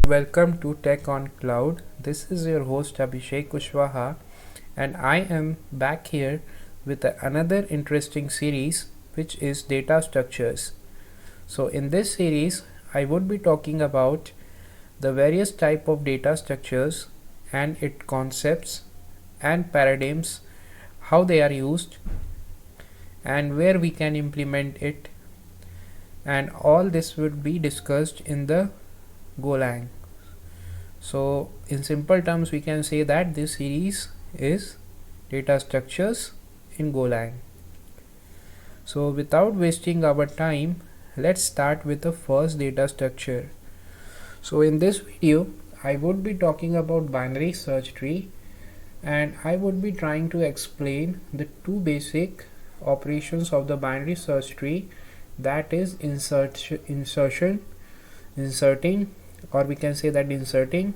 Welcome to Tech on Cloud. This is your host Abhishek Kushwaha, and I am back here with another interesting series, which is data structures. So in this series, I would be talking about the various type of data structures and its concepts and paradigms, how they are used and where we can implement it, and all this would be discussed in the Golang. So in simple terms, we can say that this series is data structures in Golang. So without wasting our time, let's start with the first data structure. So in this video, I would be talking about binary search tree, and I would be trying to explain the two basic operations of the binary search tree, that is inserting, or we can say that inserting,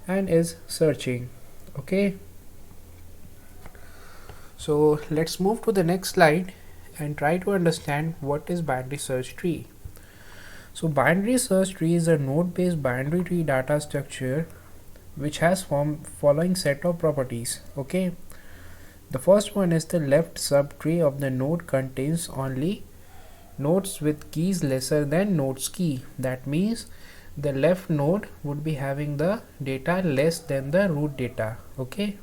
and is searching. Okay, so let's move to the next slide and try to understand what is binary search tree. So binary search tree is a node based binary tree data structure which has following set of properties. Okay, the first one is the left subtree of the node contains only nodes with keys lesser than nodes key. That means the left node would be having the data less than the root data. Okay,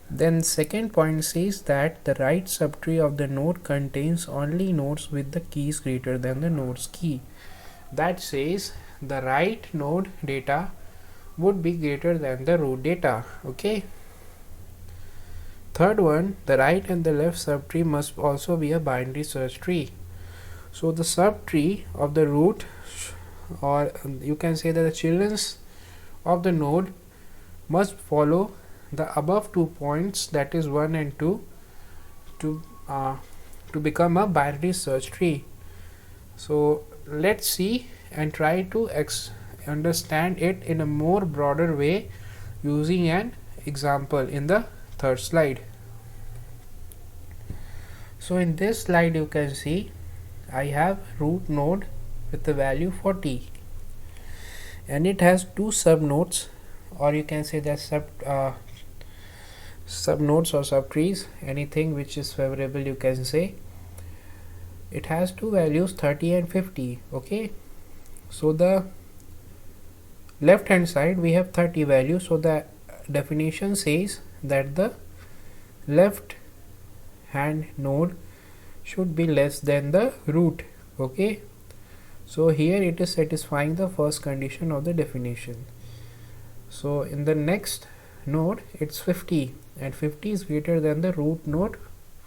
then second point says that the right subtree of the node contains only nodes with the keys greater than the nodes key. That says the right node data would be greater than the root data. Okay, third one, the right and the left subtree must also be a binary search tree. So the subtree of the root, or you can say that the children of the node, must follow the above 2 points, that is 1 and 2, to become a binary search tree. So let's see and try to understand it in a more broader way using an example in the third slide. So in this slide you can see I have root node with the value 40, and it has two subnodes, or you can say that subnodes or subtrees, anything which is favorable you can say. It has two values 30 and 50. Okay, so the left hand side we have 30 value, so the definition says that the left hand node should be less than the root. Okay, so here it is satisfying the first condition of the definition. So in the next node it's 50, and 50 is greater than the root node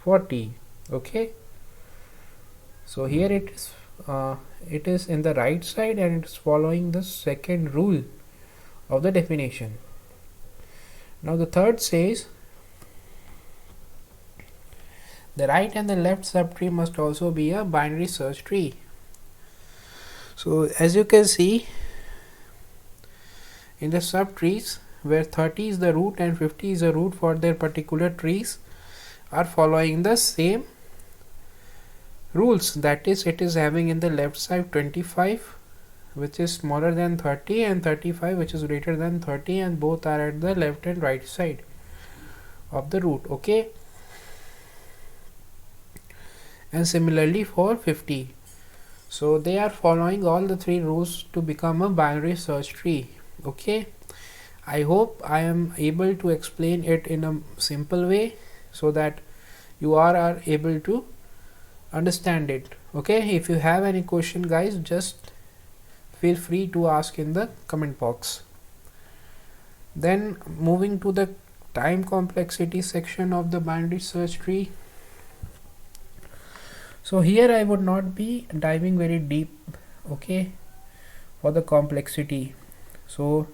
40. Okay, so here it is in the right side, and it's following the second rule of the definition. Now the third says the right and the left subtree must also be a binary search tree. So as you can see in the subtrees, where 30 is the root and 50 is the root for their particular trees, are following the same rules. That is, it is having in the left side 25, which is smaller than 30, and 35, which is greater than 30, and both are at the left and right side of the root. Okay, and similarly for 50. So they are following all the three rules to become a binary search tree. Okay, I hope I am able to explain it in a simple way so that you are able to understand it. Okay, if you have any question guys, just feel free to ask in the comment box. Then moving to the time complexity section of the binary search tree. So here I would not be diving very deep, okay, for the complexity. So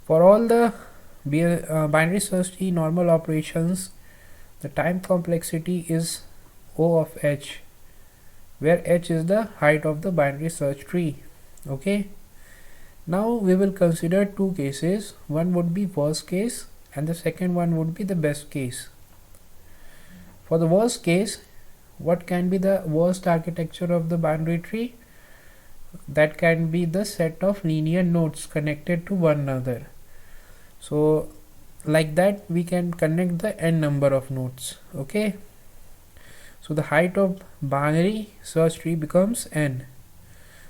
for all the binary search tree normal operations, the time complexity is O of h, where h is the height of the binary search tree. Okay, now we will consider two cases. One would be worst case and the second one would be the best case. For the worst case, what can be the worst architecture of the binary tree? that can be the set of linear nodes connected to one another. So like that we can connect the n number of nodes. Okay, so the height of binary search tree becomes n.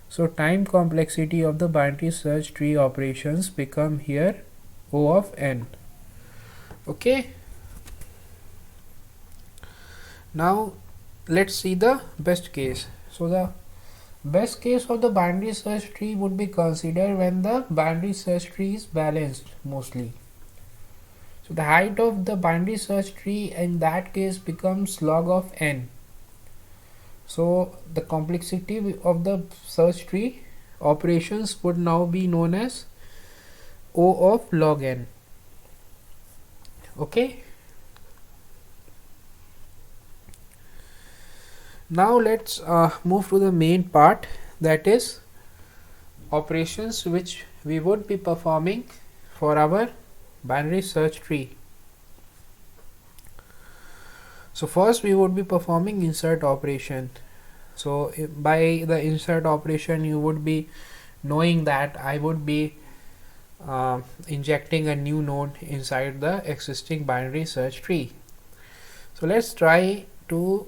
So time complexity of the binary search tree operations become here O of n. Okay, now let's see the best case. So the best case of the binary search tree would be considered when the binary search tree is balanced mostly. So the height of the binary search tree in that case becomes log of n. So the complexity of the search tree operations would now be known as O of log n. Okay. Now let's move to the main part, that is operations which we would be performing for our binary search tree. So first we would be performing insert operation. So by the insert operation you would be knowing that I would be injecting a new node inside the existing binary search tree. So let's try to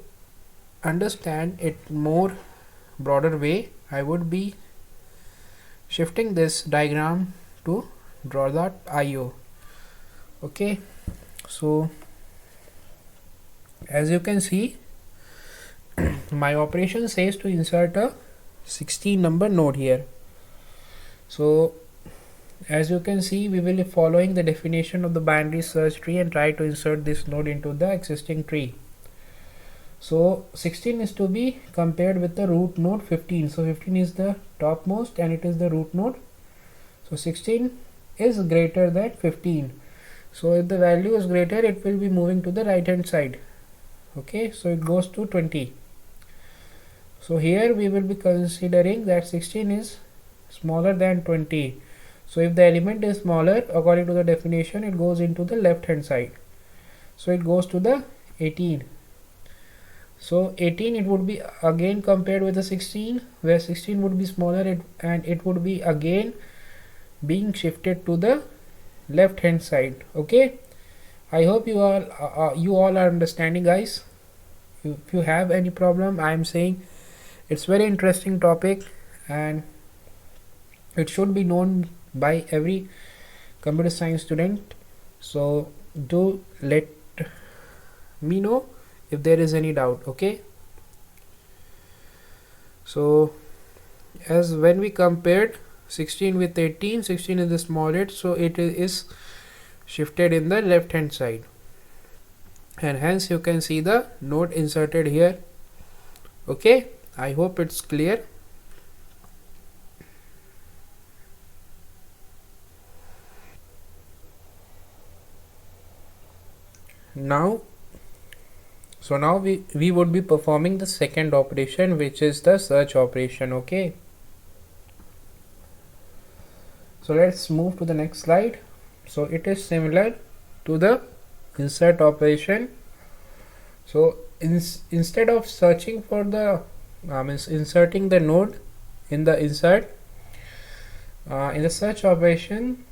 understand it more broader way. I would be shifting this diagram to draw.io. Okay, so as you can see my operation says to insert a 16 number node here. So as you can see we will be following the definition of the binary search tree and try to insert this node into the existing tree. So 16 is to be compared with the root node 15. So 15 is the topmost and it is the root node. So 16 is greater than 15. So if the value is greater, it will be moving to the right hand side. Okay, so it goes to 20. So here we will be considering that 16 is smaller than 20. So if the element is smaller, according to the definition, it goes into the left hand side. So it goes to the 18. So 18 it would be again compared with the 16, where 16 would be smaller and it would be again being shifted to the left hand side. Okay, I hope you all are understanding, guys. If you have any problem, I am saying it's very interesting topic and it should be known by every computer science student. So do let me know if there is any doubt. Okay, so as when we compared 16 with 18, 16 is the smallest, so it is shifted in the left hand side and hence you can see the node inserted here. Okay, I hope it's clear. Now we would be performing the second operation, which is the search operation. Okay, so let's move to the next slide. So it is similar to the insert operation. So instead of searching for the inserting the node in the insert, in the search operation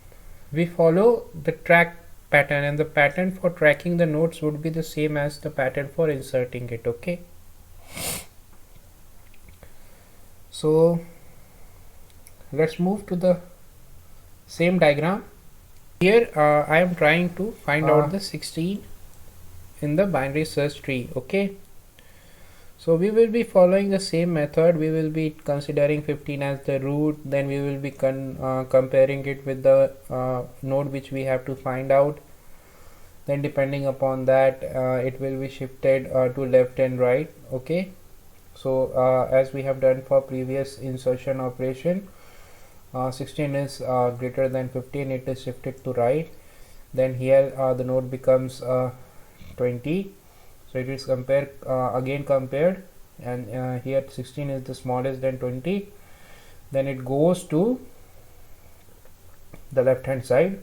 we follow the track pattern, and the pattern for tracking the nodes would be the same as the pattern for inserting it. Okay, so let's move to the same diagram. Here I am trying to find out the 16 in the binary search tree. Okay, so we will be following the same method. We will be considering 15 as the root, then we will be comparing it with the node which we have to find out. Then depending upon that it will be shifted to left and right. Okay, so as we have done for previous insertion operation, 16 is greater than 15, it is shifted to right. Then here the node becomes 20, so it is compared and here 16 is the smallest than 20. Then it goes to the left hand side,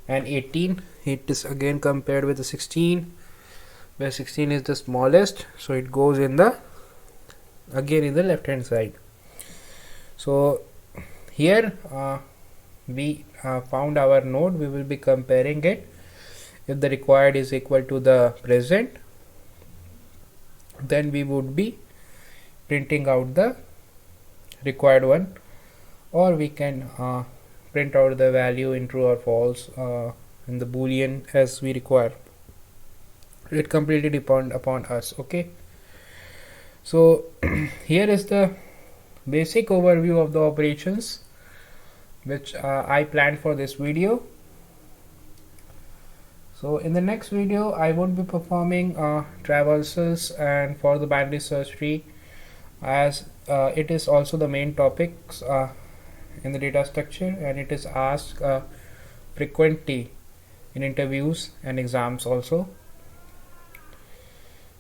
and 18 it is again compared with the 16, where 16 is the smallest, so it goes in the again in the left hand side. So here we found our node. We will be comparing it. If the required is equal to the present, then we would be printing out the required one, or we can print out the value in true or false in the boolean as we require. It completely depend upon us. Okay, so here is the basic overview of the operations which I planned for this video. So in the next video I would be performing traversals and for the binary search tree, as it is also the main topics in the data structure, and it is asked frequently in interviews and exams also.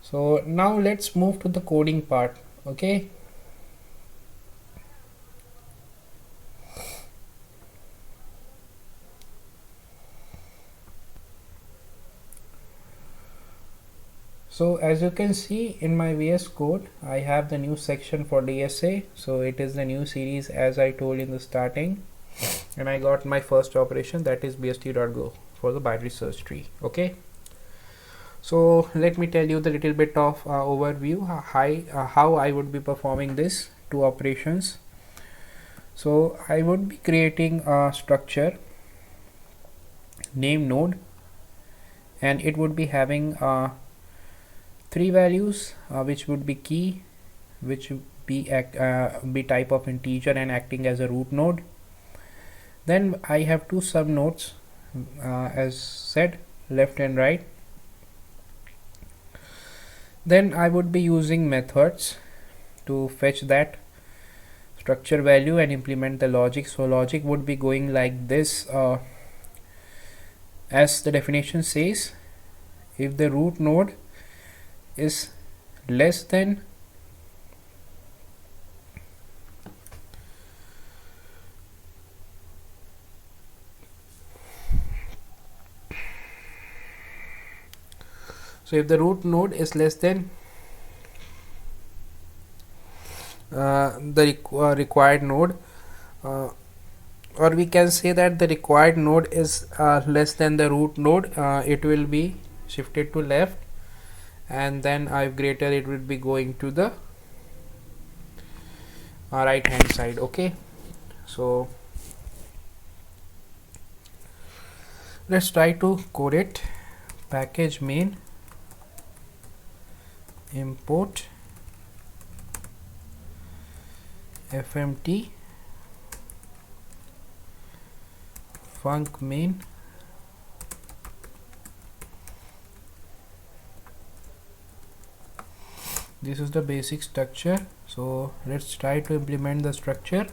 So now let's move to the coding part. Okay, so as you can see in my VS Code, I have the new section for DSA. So it is the new series as I told in the starting, and I got my first operation, that is bst.go for the binary search tree. Okay, so let me tell you the little bit of overview how I would be performing this two operations. So I would be creating a structure name node, and it would be having three values which would be key, which would be type of integer and acting as a root node. Then I have two sub nodes as said, left and right. Then I would be using methods to fetch that structure value and implement the logic. So logic would be going like this, as the definition says, if the root node is less than so if the root node is less than the required node, or we can say that the required node is less than the root node, it will be shifted to left, and then if greater, it will be going to the right hand side. Okay, so let's try to code it. Package main import fmt func main this is the basic structure. So let's try to implement the structure.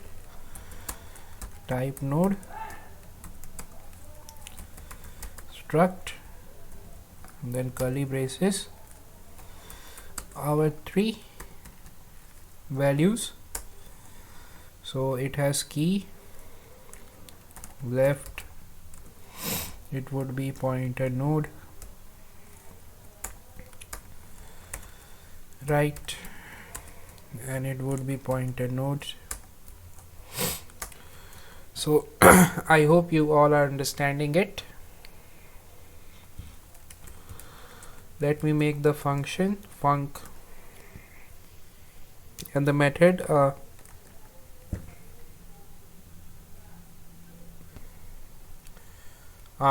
Type node struct, then curly braces, our three values. So it has key, left it would be pointer node, right and it would be pointer node. So I hope you all are understanding it. Let me make the function func and the method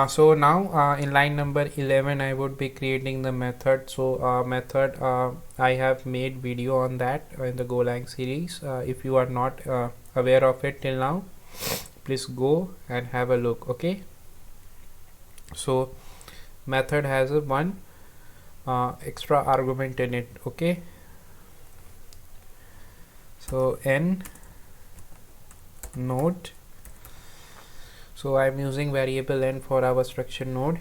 so now in line number 11 I would be creating the method. So method I have made video on that in the Golang series. If you are not aware of it till now, please go and have a look. Okay, so method has a one extra argument in it. Okay, so n node, so I'm using variable n for our structure node,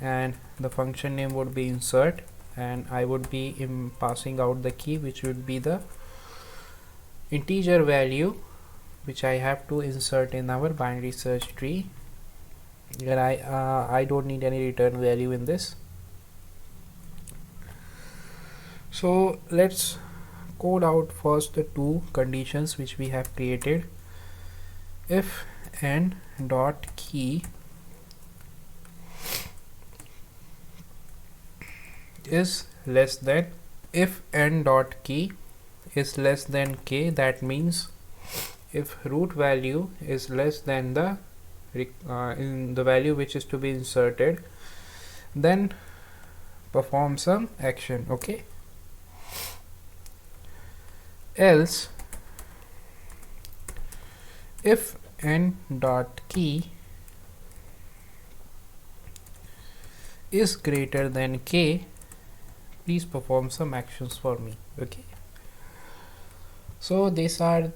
and the function name would be insert, and I would be passing out the key, which would be the integer value which I have to insert in our binary search tree. And I don't need any return value in this. So let's code out first the two conditions which we have created. if n dot key is less than, if n dot key is less than k, that means if root value is less than the in the value which is to be inserted, then perform some action. Okay, else if n dot key is greater than k, please perform some actions for me. Okay, so these are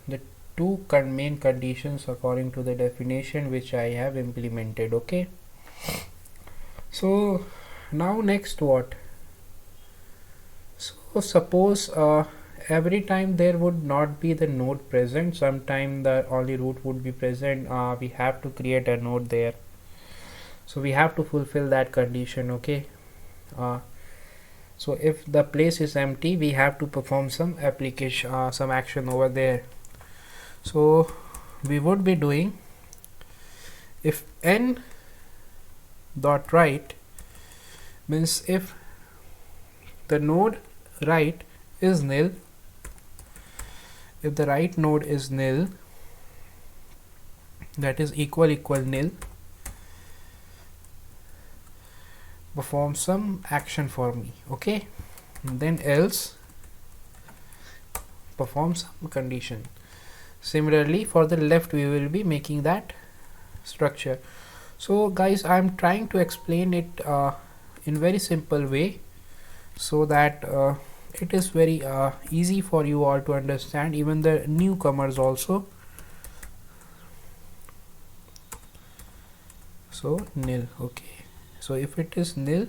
the two main conditions according to the definition which I have implemented. Okay, so now next what? So suppose every time there would not be the node present, sometime the only root would be present, we have to create a node there, so we have to fulfill that condition. Okay, so if the place is empty, we have to perform some application, some action over there. So we would be doing, if n dot right means if the node right is nil, if the right node is nil, that is equal nil, perform some action for me. Okay, and then else perform some condition. Similarly for the left we will be making that structure. So guys, I am trying to explain it in very simple way, so that it is very easy for you all to understand, even the newcomers also. So nil. Okay, so if it is nil,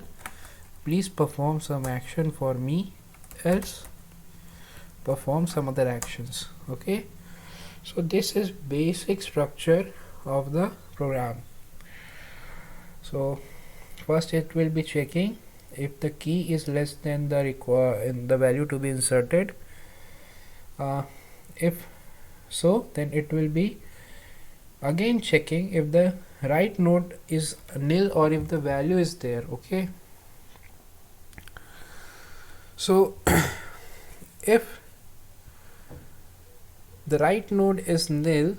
please perform some action for me, else perform some other actions. Okay, so this is basic structure of the program. So first it will be checking if the key is less than the value to be inserted. If so, then it will be again checking if the right node is nil or if the value is there. Okay, so if the right node is nil,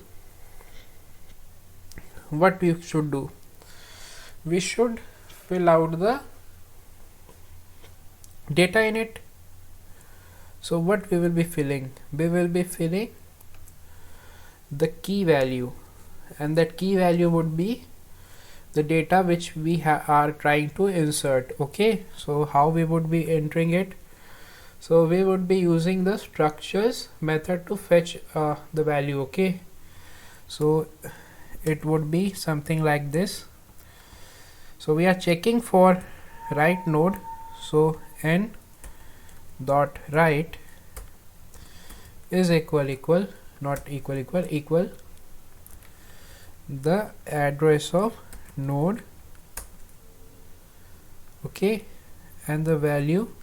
what we should do? We should fill out the data in it. So what we will be filling? We will be filling the key value, and that key value would be the data which we are trying to insert. Okay, so how we would be entering it? So we would be using the structures method to fetch the value. Okay, so it would be something like this. So we are checking for right node, so n dot right is equal not equal the address of node. Okay, and the value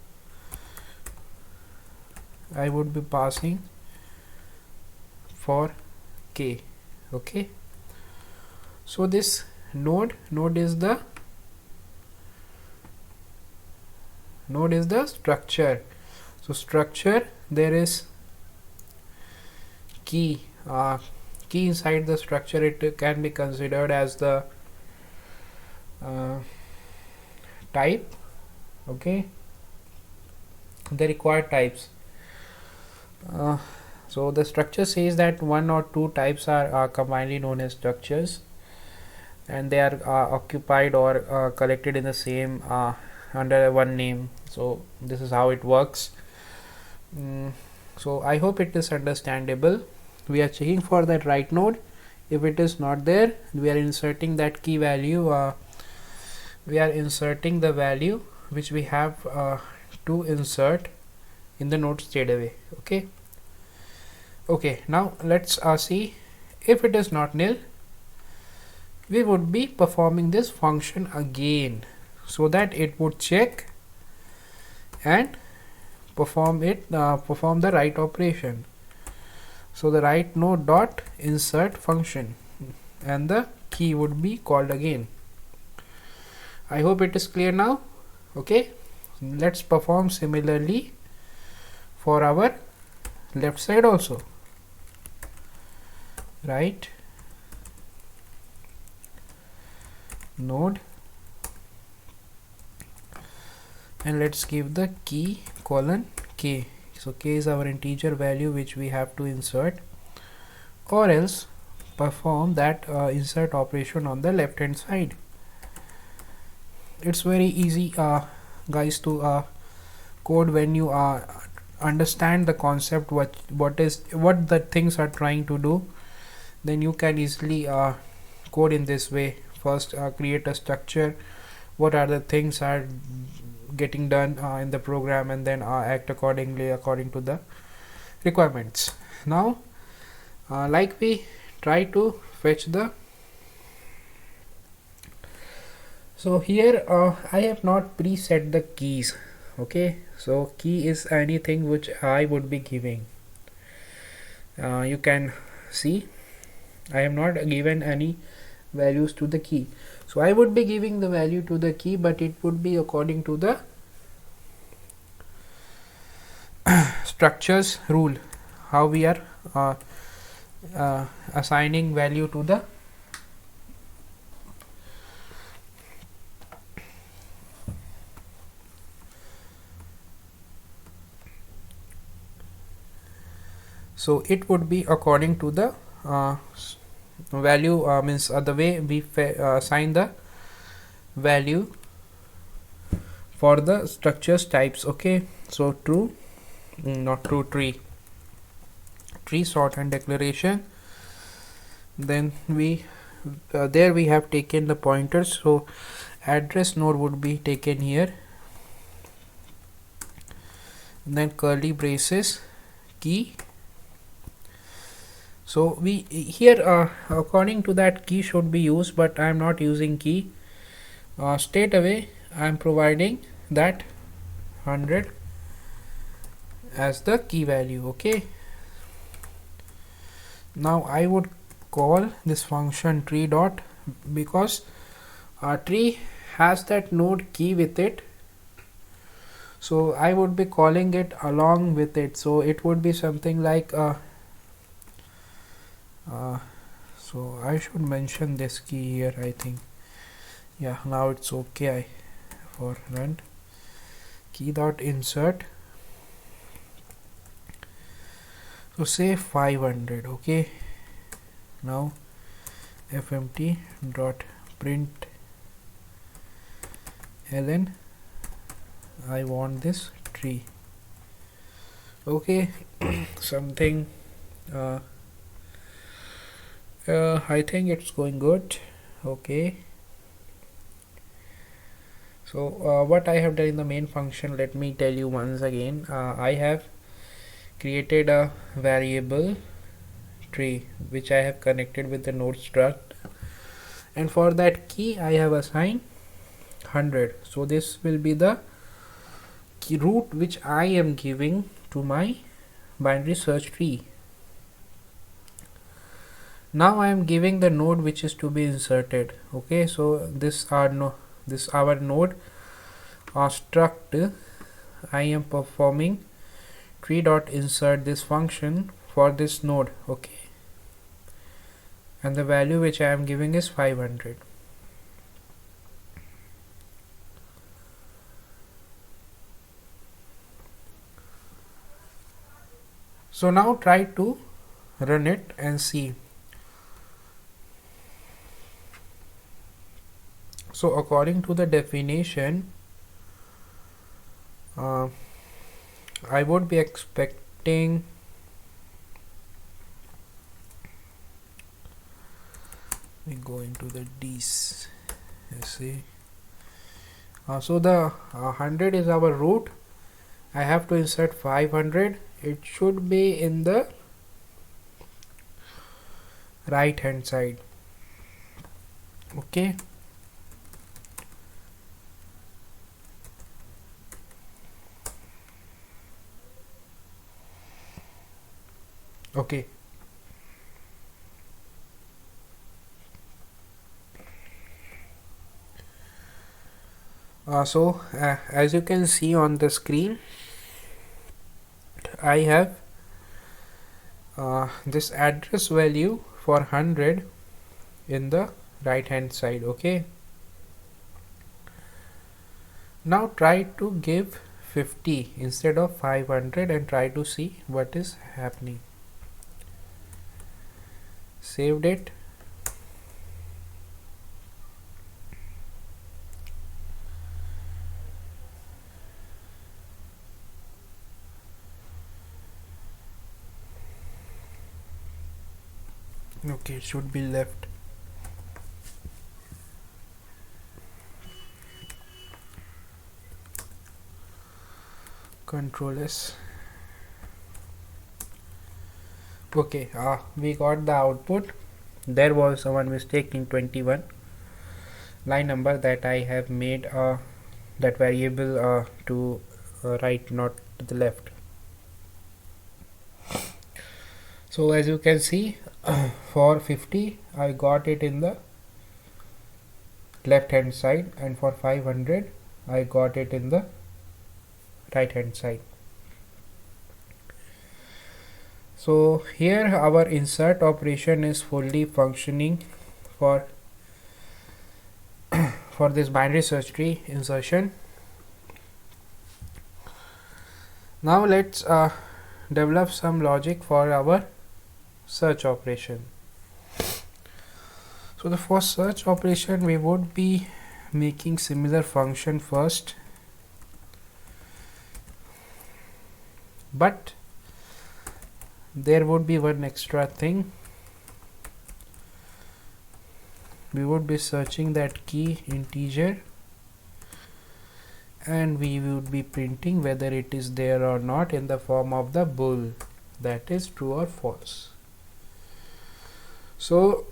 I would be passing for k. Okay, so this node is the structure. So structure, there is key inside the structure. It can be considered as the type. Okay, the required types. So the structure says that one or two types are commonly known as structures, and they are occupied or collected in the same under one name. So this is how it works. So I hope it is understandable. We are checking for that right node. If it is not there, we are inserting that key value. We are inserting the value which we have to insert in the node straight away. Okay, now let's see. If it is not nil, we would be performing this function again, so that it would check and perform the right operation. So the right node dot insert function, and the key would be called again. I hope it is clear now. Okay, let's perform similarly for our left side also. Right node, and let's give the key colon k. So k is our integer value which we have to insert, or else perform that insert operation on the left hand side. It's very easy guys to code when you understand the concept, what the things are trying to do. Then you can easily code in this way. First create a structure, what are the things are getting done in the program, and then act accordingly according to the requirements. Now like we try to fetch the, so here I have not preset the keys. Okay, so key is anything which I would be giving. You can see I have not given any values to the key. So I would be giving the value to the key, but it would be according to the structures rule, how we are assigning value to the so it would be according to the value, means the way we assign the value for the structures types. Okay, so true, not true, tree sort and declaration. Then we there we have taken the pointers, so address node would be taken here, and then curly braces key. So we here according to that key should be used, but I am not using key. Straight away I am providing that 100 as the key value. Okay, now I would call this function tree dot, because tree has that node key with it, so I would be calling it along with it. So it would be something like so I should mention this key here, I think. Yeah, now it's okay. For run key dot insert, so say 500. Okay, now fmt dot print ln I want this tree. Okay, something I think it's going good. Okay, so what I have done in the main function, let me tell you once again. I have created a variable tree which I have connected with the node struct, and for that key I have assigned 100. So this will be the key root which I am giving to my binary search tree. Now I am giving the node which is to be inserted. Okay, so this our node struct. I am performing tree dot insert this function for this node. Okay, and the value which I am giving is 500. So now try to run it and see. So according to the definition, I would be expecting we go into the DSA. So the 100 is our root. I have to insert 500. It should be in the right hand side. Okay, okay, As you can see on the screen, I have this address value for 100 in the right hand side. Okay, now try to give 50 instead of 500 and try to see what is happening. Saved it. Okay, it should be left. Control S. Okay, we got the output. There was one mistake in 21 line number that I have made that variable to right, not to the left. So as you can see, for 50 I got it in the left hand side, and for 500 I got it in the right hand side. So here our insert operation is fully functioning for this binary search tree insertion. Now let's develop some logic for our search operation. So the first search operation, we would be making similar function first, but there would be one extra thing. We would be searching that key integer, and we would be printing whether it is there or not in the form of the bool, that is true or false. So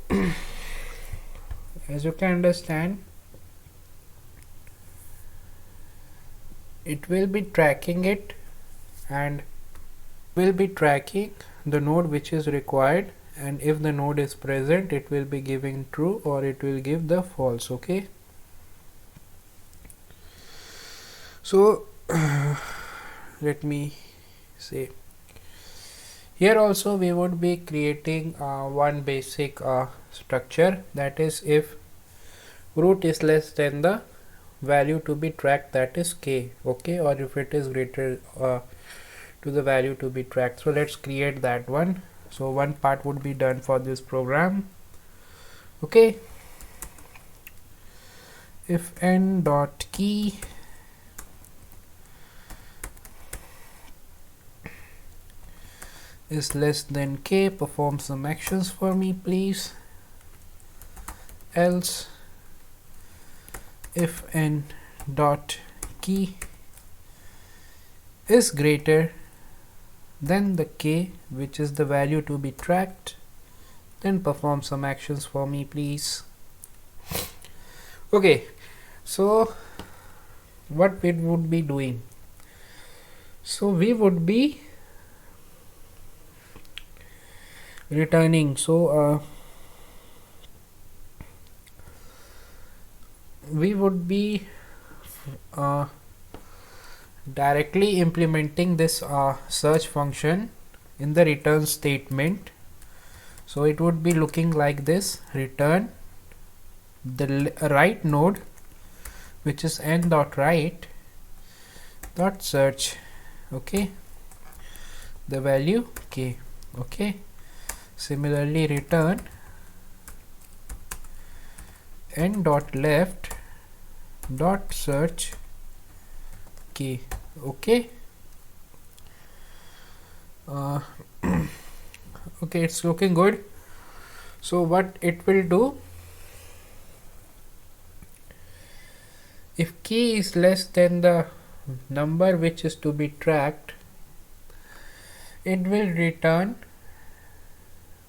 as you can understand, it will be tracking it and will be tracking the node which is required, and if the node is present it will be giving true or it will give the false. Okay, so let me say here also we would be creating one basic structure, that is if root is less than the value to be tracked, that is k. Okay, or if it is greater to the value to be tracked. So let's create that one. So one part would be done for this program. Okay, if n dot key is less than k, perform some actions for me please. Else if n dot key is greater than the k, which is the value to be tracked, then perform some actions for me please. Okay, so what we would be doing, so we would be returning, so we would be directly implementing this search function in the return statement. So it would be looking like this: return the right node, which is n dot right dot search. Okay, the value k. Okay, similarly return n dot left dot search k. Okay, okay, it's looking good. So what it will do, if key is less than the number which is to be tracked, it will return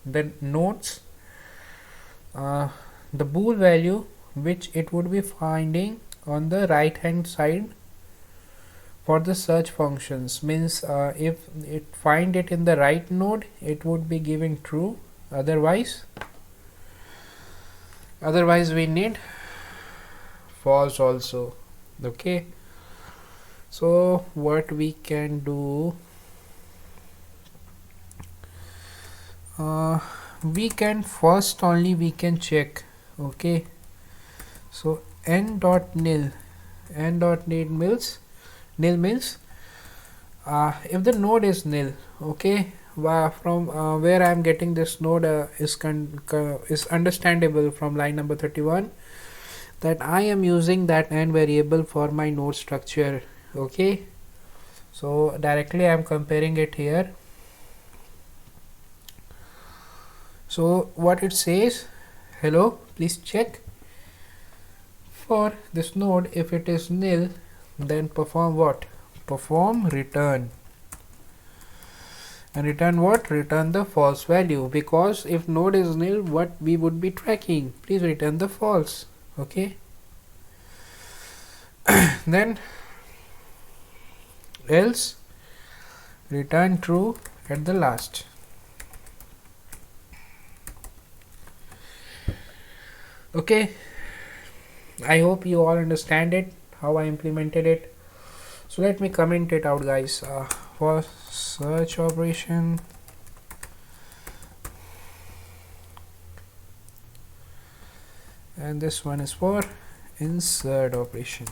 the nodes, the bool value which it would be finding on the right hand side for the search functions. Means if it find it in the right node, it would be giving true, otherwise we need false also. Okay, so what we can do, we can first only we can check. Okay, so n dot nil nil means if the node is nil. Okay, from where I am getting this node is understandable from line number 31, that I am using that n variable for my node structure. Okay, so directly I am comparing it here. So what it says, hello, please check for this node. If it is nil, then perform what? Perform return. And return what? Return the false value, because if node is nil, what we would be tracking? Please return the false. Okay. Then else return true at the last. Okay, I hope you all understand it, how I implemented it. So let me comment it out, guys. For search operation, and this one is for insert operation.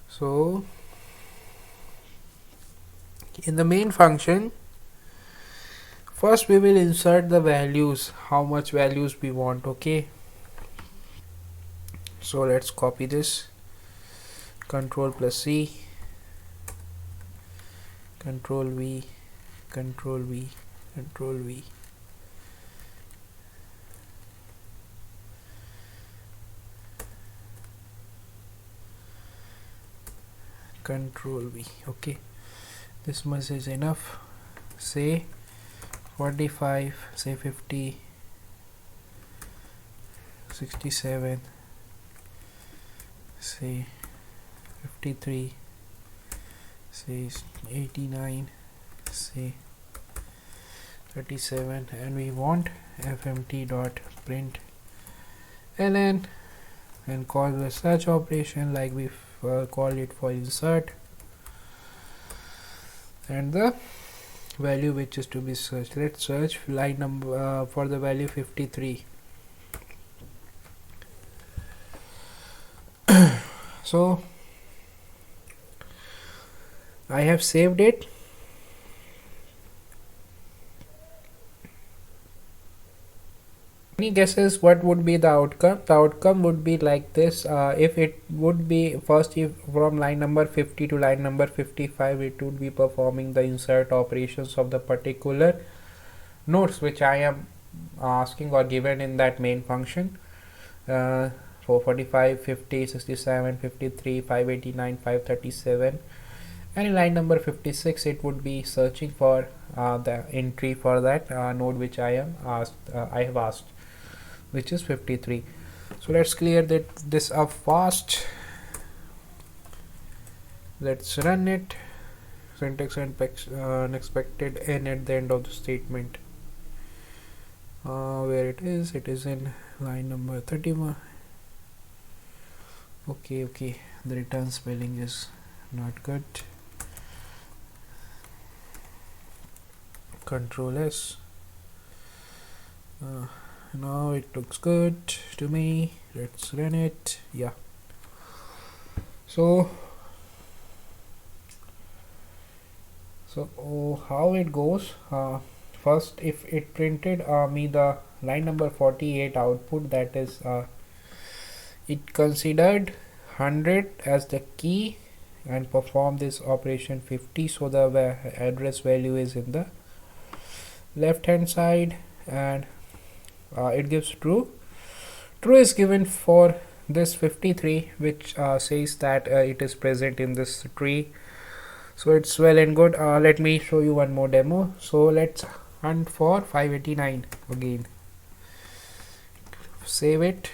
So in the main function, first we will insert the values, how much values we want. Okay, so let's copy this, Control plus C, Control V, Control V, Control V. Control V. Okay, this much is enough. Say 45, say 50, 67, say 53, say 89, say 37, and we want fmt dot print ln and call the search operation like we called it for insert, and the value which is to be searched. Let's search line number for the value 53. So I have saved it. Any guesses what would be the outcome? The outcome would be like this. If it would be first, if from line number 50 to line number 55, it would be performing the insert operations of the particular nodes which I am asking or given in that main function. For 45, 50, 67, 53, 589, 537, and in line number 56 it would be searching for the entry for that node which I have asked, which is 53. So let's clear this up fast. Let's run it. Syntax unexpected n at the end of the statement. Where it is in line number 31. Okay, the return spelling is not good. Control S. Now it looks good to me. Let's run it. Yeah. So how it goes? First, if it printed me the line number 48 output, that is it considered 100 as the key and performed this operation 50, so the address value is in the left hand side, and it gives true. True is given for this 53, which says that it is present in this tree. So it's well and good. Let me show you one more demo. So let's hunt for 589 again. Save it.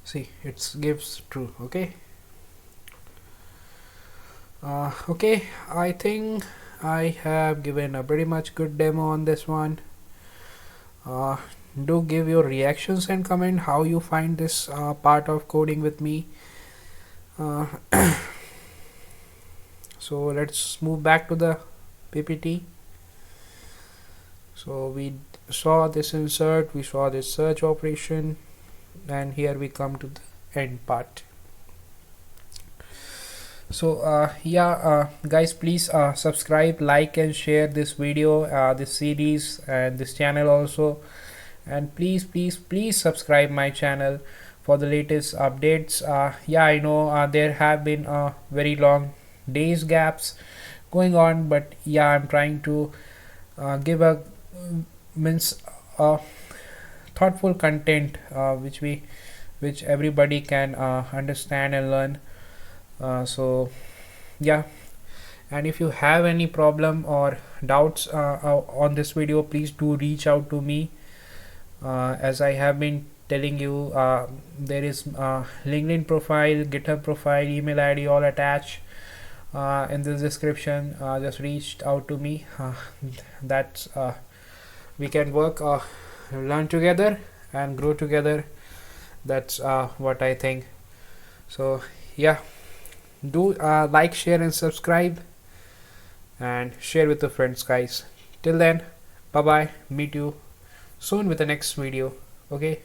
See, it gives true. Okay. Okay, I think I have given a pretty much good demo on this one. uh, do give your reactions and comment how you find this part of coding with me. uh, so let's move back to the PPT. So we saw this insert, we saw this search operation, and here we come to the end part. So guys, please subscribe, like and share this video, this series and this channel also, and please subscribe my channel for the latest updates. I know there have been very long days gaps going on, but I'm trying to give a means thoughtful content which everybody can understand and learn. So yeah, and if you have any problem or doubts on this video, please do reach out to me. As I have been telling you, there is LinkedIn profile, GitHub profile, email ID all attached in the description. Just reach out to me. That's we can work, learn together and grow together. That's what I think. So yeah, do like, share and subscribe, and share with your friends, guys. Till then, bye bye, meet you soon with the next video. Okay.